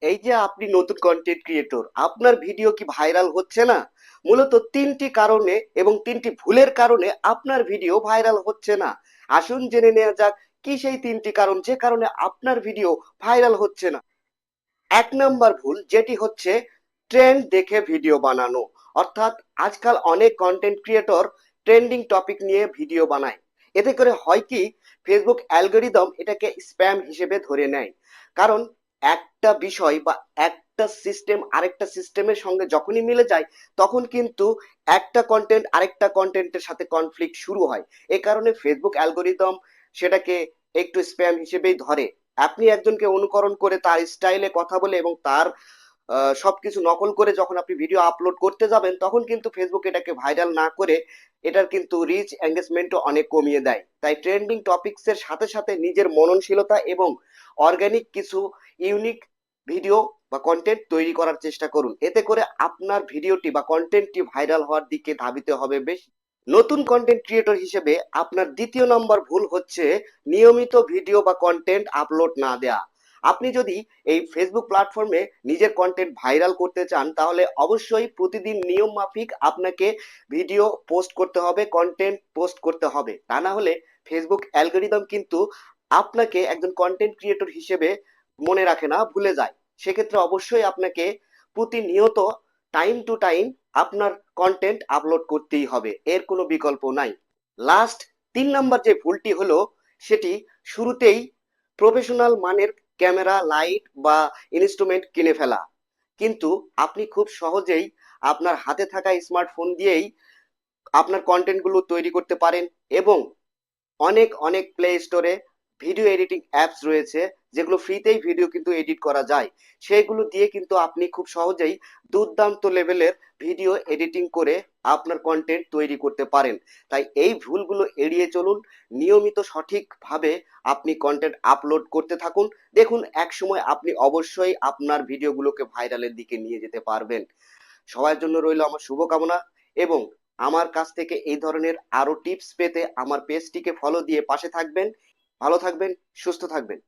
এই যে আপনি নতুন কন্টেন্ট ক্রিয়েটর, আপনার ভিডিও কি ভাইরাল হচ্ছে না? মূলত তিনটি কারণে এবং তিনটি ভুলের কারণে আপনার ভিডিও ভাইরাল হচ্ছে না। আসুন জেনে নেওয়া যাক কি সেই তিনটি কারণ যে কারণে আপনার ভিডিও ভাইরাল হচ্ছে না। এক নাম্বার ভুল যেটি হচ্ছে ট্রেন্ড দেখে ভিডিও বানানো। অর্থাৎ আজকাল অনেক কন্টেন্ট ক্রিয়েটর ট্রেন্ডিং টপিক নিয়ে ভিডিও বানায়। এতে করে হয় কি, ফেসবুক অ্যালগোরিদম এটাকে স্প্যাম হিসেবে ধরে নেয়। কারণ একটা বিষয় বা একটা সিস্টেম আরেকটা সিস্টেমের সঙ্গে যখনই মিলে যায়, তখন কিন্তু একটা কন্টেন্ট আরেকটা কন্টেন্টের সাথে কনফ্লিক্ট শুরু হয়। এ কারণে ফেসবুক অ্যালগোরিদম সেটাকে একটু স্প্যাম হিসেবেই ধরে। আপনি একজনকে অনুকরণ করে তার স্টাইলে কথা বলে এবং তার সবকিছু নকল করে যখন আপনি ভিডিও আপলোড করতে যাবেন, তখন কিন্তু ফেসবুক এটাকে ভাইরাল না করে এটার কিন্তু রিচ এঙ্গেজমেন্টও অনেক কমিয়ে দেয়। তাই ট্রেন্ডিং টপিকস এর সাথে সাথে নিজের মননশীলতা এবং অর্গানিক কিছু ইউনিক ভিডিও বা কন্টেন্ট তৈরি করার চেষ্টা করুন। এতে করে আপনার ভিডিওটি বা কন্টেন্টটি ভাইরাল হওয়ার দিকে ধাবিত হবে বেশি। নতুন কন্টেন্ট ক্রিয়েটর হিসেবে আপনার দ্বিতীয় নম্বর ভুল হচ্ছে নিয়মিত ভিডিও বা কন্টেন্ট আপলোড না দেয়া। আপনি যদি এই ফেসবুক প্ল্যাটফর্মে নিজের কন্টেন্ট ভাইরাল করতে চান, তাহলে অবশ্যই প্রতিদিন নিয়ম মাফিক আপনাকে ভিডিও পোস্ট করতে হবে, কন্টেন্ট পোস্ট করতে হবে। তা না হলে ফেসবুক অ্যালগোরিদম কিন্তু আপনাকে একজন কন্টেন্ট ক্রিয়েটর হিসেবে মনে রাখে না, ভুলে যায়। সেক্ষেত্রে অবশ্যই আপনাকে প্রতিনিয়ত টাইম টু টাইম আপনার কন্টেন্ট আপলোড করতেই হবে, এর কোনো বিকল্প নাই। লাস্ট তিন নাম্বার যে ভুলটি হলো, সেটি শুরুতেই প্রফেশনাল মানের ক্যামেরা, লাইট বা ইনস্ট্রুমেন্ট কিনে ফেলা। কিন্তু আপনি খুব সহজেই আপনার হাতে থাকা স্মার্টফোন দিয়েই আপনার কন্টেন্ট গুলো তৈরি করতে পারেন। এবং অনেক অনেক প্লে স্টোরে ভিডিও এডিটিং অ্যাপস রয়েছে, যেগুলো ফ্রিতেই ভিডিও কিন্তু এডিট করা যায়। সেইগুলো দিয়ে কিন্তু আপনি খুব সহজেই দুর্দান্ত লেভেলের ভিডিও এডিটিং করে আপনার কন্টেন্ট তৈরি করতে পারেন। তাই এই ভুলগুলো এড়িয়ে চলুন, নিয়মিত সঠিকভাবে আপনি কন্টেন্ট আপলোড করতে থাকুন। দেখুন এক সময় আপনি অবশ্যই আপনার ভিডিওগুলোকে ভাইরালের দিকে নিয়ে যেতে পারবেন। সবার জন্য রইল আমার শুভকামনা। এবং আমার কাছ থেকে এই ধরনের আরো টিপস পেতে আমার পেজটিকে ফলো দিয়ে পাশে থাকবেন। ভালো থাকবেন, সুস্থ থাকবেন।